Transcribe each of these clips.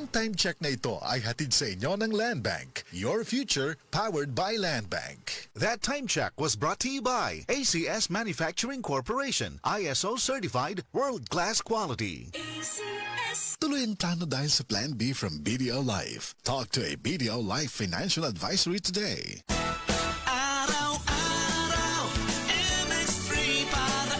Ang time check na ito ay hatid sa inyo ng Land Bank. Your future powered by Land Bank. That time check was brought to you by ACS Manufacturing Corporation, ISO certified, world-class quality. ACS. Tuloy ang plano dahil sa Plan B from BDO Life. Talk to a BDO Life financial advisory today. Araw-araw, MX3 para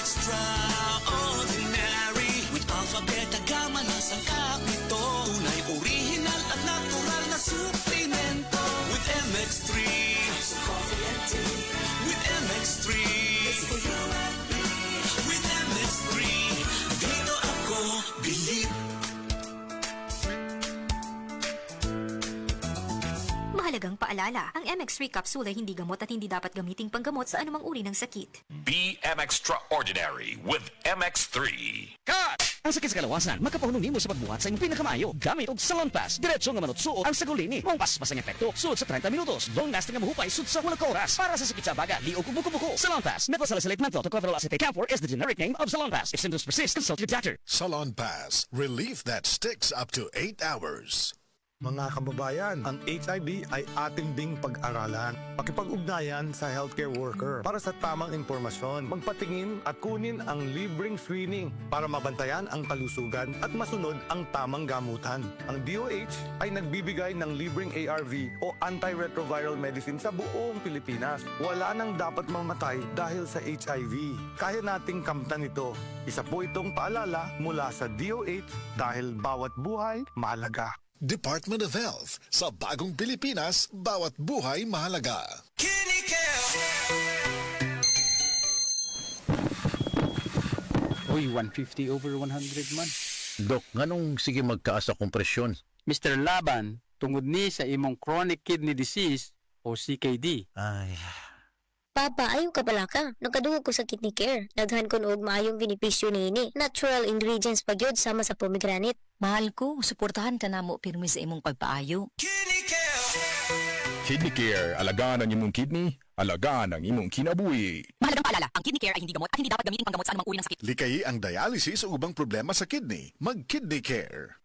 extraordinary. With alphabet, gamma na sangkap nito. Tunay, original at natural na suplemento. With MX3, so coffee and tea. With MX3, it's for you and me. With MX3, dito ako bilib. Mahalagang paalala, ang MX3 capsule ay hindi gamot at hindi dapat gamiting panggamot sa anumang uri ng sakit. Be extraordinary with MX3. Cut! Ang sakit sa kalawasan, magkapahulong nimo sa pagbuhat sa imong pinakamayo. Gamit og Salon Pass. Diretso nga manutsuot ang sagulini. Mong paspas ang epekto. Suot sa 30 minutos. Long lasting nga mahupay suot sa walang oras. Para sa sakit sa baga, liog ug buko-buko. Salon Pass. Methosalicylate menthol tocopherol acetate camphor is the generic name of Salon Pass. If symptoms persist, consult your doctor. Salon Pass. Relief that sticks up to 8 hours. Mga kababayan, ang HIV ay ating ding pag-aralan. Pakipag-ugnayan sa healthcare worker para sa tamang impormasyon. Magpatingin at kunin ang libreng screening para mabantayan ang kalusugan at masunod ang tamang gamutan. Ang DOH ay nagbibigay ng libreng ARV o antiretroviral medicine sa buong Pilipinas. Wala nang dapat mamatay dahil sa HIV. Kaya nating kamtan ito. Isa po itong paalala mula sa DOH dahil bawat buhay mahalaga. Department of Health. Sa bagong Pilipinas, bawat buhay mahalaga. Uy, 150 over 100 man. Dok, nganong sige magkaas sa kompresyon? Mr. Laban, tungod ni sa imong chronic kidney disease o CKD. Ay, Papa, ayaw ka pala ka. Nagkadungog ko sa kidney care. Daghan ko og maayong benepisyo niini. Natural ingredients pa gyud sama sa pomegranate. Mahal ko, suportahan ka na mo pirmi sa imong pagpaayo. Kidney Care. Alagaan ang imong kidney. Alagaan ang imong kinabuhi. Mahalagang paalala, ang kidney care ay hindi gamot at hindi dapat gamitin panggamot sa anumang uri ng sakit. Likayi ang dialysis o ubang problema sa kidney. Mag-Kidney Care.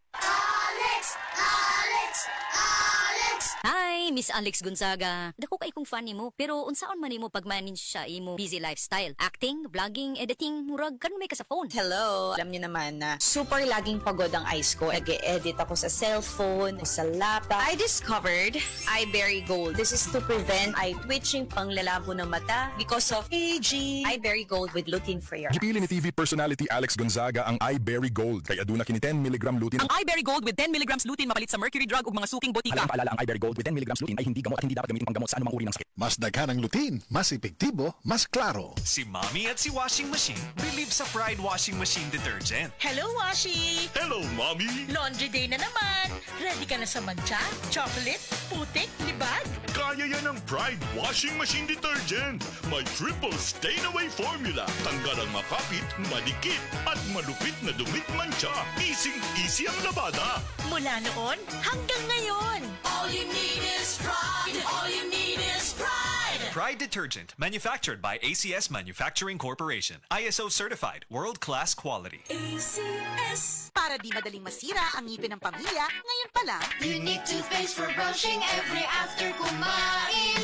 Hi, Miss Alex Gonzaga. Dako kay kong fan nimo, pero unsaon man nimo pag-manage sa imo busy lifestyle? Acting, vlogging, editing, murag karon may ka sa phone. Hello! Alam niyo naman na super laging pagod ang eyes ko. Nag-e-edit ako sa cellphone, sa laptop. I discovered iBerry Gold. This is to prevent eye twitching, panglalabo ng mata because of aging. iBerry Gold with lutein-free. Gipili ni TV personality Alex Gonzaga ang iBerry Gold. Kaya aduna kini 10 mg lutein. Ang iBerry Gold with 10 mg lutein mapalit sa mercury drug ug mga suking botika. Alam paalala ang iBerry Gold with 10 mg lutein ay hindi gamot at hindi dapat gamitin panggamot sa anumang uri ng sakit. Mas daghan ang lutein, mas epektibo, mas klaro. Si Mommy at si Washing Machine believe sa Pride Washing Machine Detergent. Hello, Washi! Hello, Mommy! Laundry day na naman! Ready ka na sa mancha, chocolate, putik, libag? Kaya yan ang Pride Washing Machine Detergent. May triple stain-away formula. Tanggal ang makapit, madikit, at malupit na dumit mancha. Easy ang labada. Mula noon hanggang ngayon! All you need is pride. All you need is pride. Pride Detergent, manufactured by ACS Manufacturing Corporation. ISO certified, world-class quality. ACS. Para di madaling masira ang ngipin ng pamilya, ngayon pa lang, Unique toothpaste for brushing every after kumain.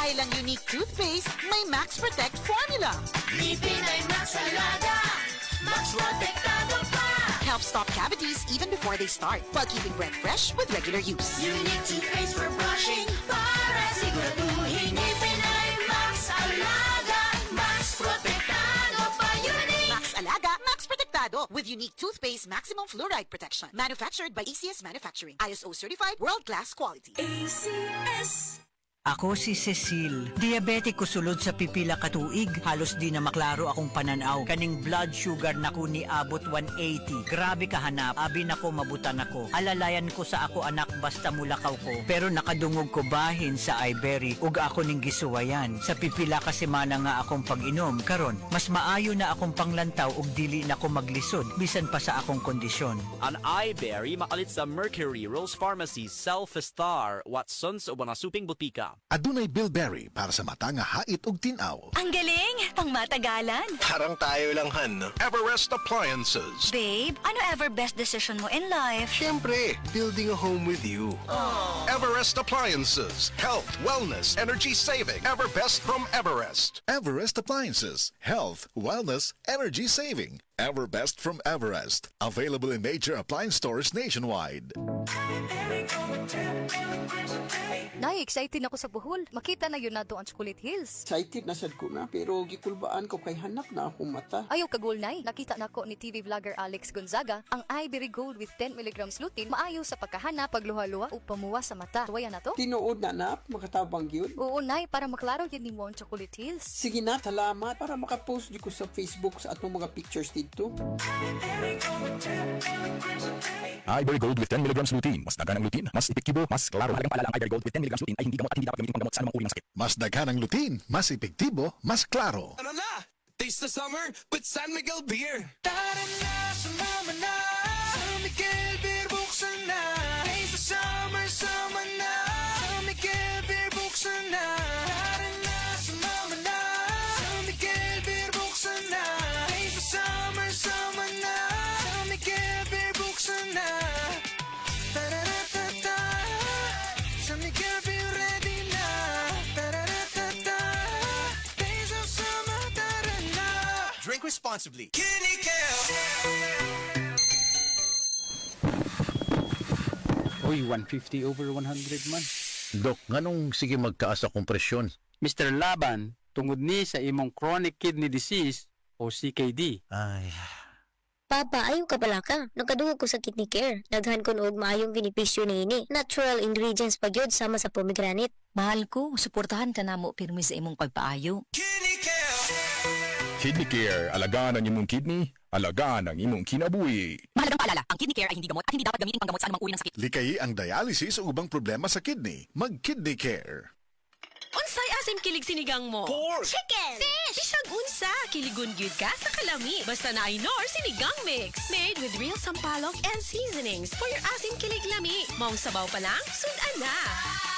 dahil ang unique toothpaste, may Max Protect formula. Ngipin ay Max Alaga. Max Protektado pa. Helps stop cavities even before they start, while keeping breath fresh with regular use. Unique toothpaste for brushing para siguraduhin ngipin ay Max Alaga. Max Protektado pa. Unique. Max Alaga, Max Protectado with unique toothpaste maximum fluoride protection. Manufactured by ACS Manufacturing. ISO certified world-class quality. ACS. Ako si Cecil. Diabetic ko sulod sa pipila katuig. Halos di na maklaro akong pananaw. Kaning blood sugar na ko ni abot 180. Grabe kahanap. Abi na ko mabutan ako. Alalayan ko sa ako anak basta mulakaw ko. Pero nakadungog ko bahin sa iBerry ug ako ning gisuwayan. Sa pipila ka semana nga akong pag-inom. Karon, mas maayo na akong panglantaw ug dili na ko maglisod bisan pa sa akong kondisyon. An iBerry makalit sa Mercury, Rose Pharmacy, Self-Star, Watsons o mga suping butika. Adunay bilberry para sa mata nga hait ug tinaw. Ang galing! Pang matagalan! Parang tayo lang, Han. Everest Appliances. Babe, ano ever best decision mo in life? Siyempre, building a home with you. Everest Appliances. Health, wellness, energy saving. Everbest from Everest. Everest Appliances. Health, wellness, energy saving. Everbest from Everest. Available in major appliance stores nationwide. Nay, excited ako sa buhol. Makita na yun na doon ang Chocolate Hills. Excited na sad ko na, pero gikulbaan ko kay hanak na akong mata. Ayaw kagul, Nay. Nakita na ko ni TV vlogger Alex Gonzaga ang Ivory Gold with 10 mg lutein maayo sa pagkahana, pagluha-luha o pamuwa sa mata. Tuwaya na to? Tinuod na, makatabang yun. Oo, Nay, para maklaro yun ni mo ang Chocolate Hills. Sige na, salamat. Para makapost di ko sa Facebook sa atong mga pictures dito. Ivory Gold with 10 mg lutein. Mas dagan ang lutein, mas epektibo, mas klaro. Halagang paalala ang Ivory Gold with 10 mg lutein ay hindi gamot at hindi dapat gamitin panggamot sa anumang uri ng sakit. Mas daghan ang lutein, mas epektibo, mas klaro. Ano na? Taste the summer with San Miguel Beer. Tara na, sumama na. San Miguel Beer, buksan na. Taste the summer, sama na. San Miguel Beer, buksan na. Tara na, sumama na. San Miguel Beer, buksan na. Taste the summer, sama na. San Miguel Beer, buksan na. Tara-ra-ta-ta. San Miguel Beer, ready na. Tara-ra-ta-ta. Taste of summer, tara na. Drink responsibly. Kinikel. Uy, 150 over 100 man. Dok, nganong sige magtaas akong presyon? Mr. Laban, tungod ni sa imong chronic kidney disease o CKD. Ay, Papa, ayaw ka pala ka. Nagkadugo ko sa kidney care. Daghan ko og maayong benepisyo niini. Natural ingredients pa gyud sama sa pomegranate. Mahal ko, suportahan ka namo pirmi sa imong pagpaayo. Kidney Care, alagaan ang imong kidney, alagaan ang imong kinabuhi. Mahalagang paalala, ang kidney care ay hindi gamot at hindi dapat gamitin panggamot sa anumang uri ng sakit. Likayi ang dialysis o ubang problema sa kidney. Mag-Kidney Care. Unsay asim kilig sinigang mo? Pork! Chicken! Fish! Bisag unsa, kiligon gyud ka sa kalami. Basta na ay Nor Sinigang Mix. Made with real sampalok and seasonings for your asim kilig lami. Maong sabaw pa lang, sudan na.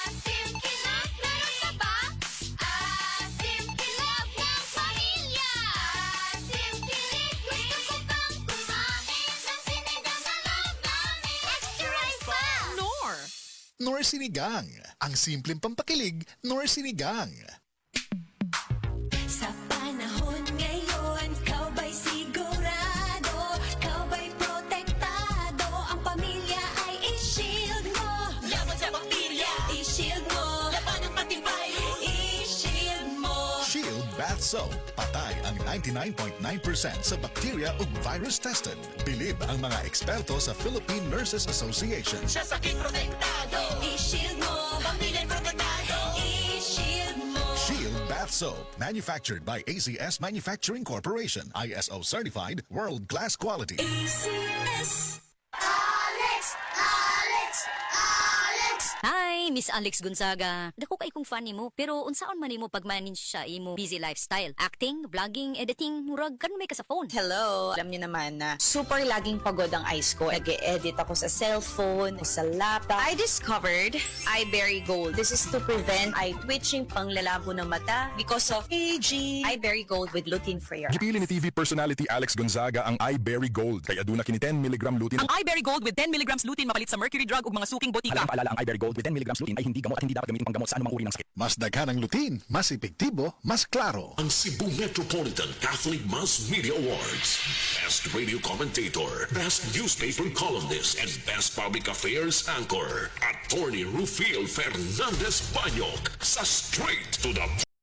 Asim kilig na saba. Asim kilig ng pamilya. Asim kilig gusto ko pang kumain ng sinigang na love namin. Extra rice pa! Nor! Nor Sinigang. Ang simpleng pampakilig, Nor Sinigang. Sa panahon ngayon, kau ba'y sigurado? Kau ba'y protektado? Ang pamilya ay i-shield mo. Laban sa bakterya, i-shield mo. Laban ng pati virus, i-shield mo. Shield Bath Soap. Patay ang 99.9% sa bacteria ug virus tested. Bilib ang mga eksperto sa Philippine Nurses Association. Sa sakit protektado, i-shield mo. Pamilya protektado, i-shield mo. Shield Bath Soap. Manufactured by ACS Manufacturing Corporation. ISO certified, world-class quality. ACS. Alex! Alex! Alex! Hi, Miss Alex Gonzaga. Dako kay kong fan nimo, pero unsaon man nimo pag-manage sa imo busy lifestyle? Acting, vlogging, editing, murag kanon may ka sa phone. Hello! Alam niyo naman na super laging pagod ang eyes ko. Nag-e-edit ako sa cellphone, sa laptop. I discovered iBerry Gold. This is to prevent eye twitching, panglalabo ng mata because of aging. iBerry Gold with lutein for your Gipili ni TV personality Alex Gonzaga ang Iberry Gold kay aduna kini 10 mg lutein. Ang iBerry Gold with 10 mg lutein mapalit sa mercury drug ug mga suking botika. Halagang paalala ang Iberry Gold with 10 mg lutein ay hindi gamot at hindi dapat gamitin panggamot sa anumang uri ng sakit. Mas daghan ang lutein, mas epektibo, mas klaro. Ang Cebu Metropolitan Catholic Mass Media Awards. Best Radio Commentator, Best Newspaper Columnist, and Best Public Affairs Anchor. Attorney Rufiel Fernandez Banyok sa Straight to the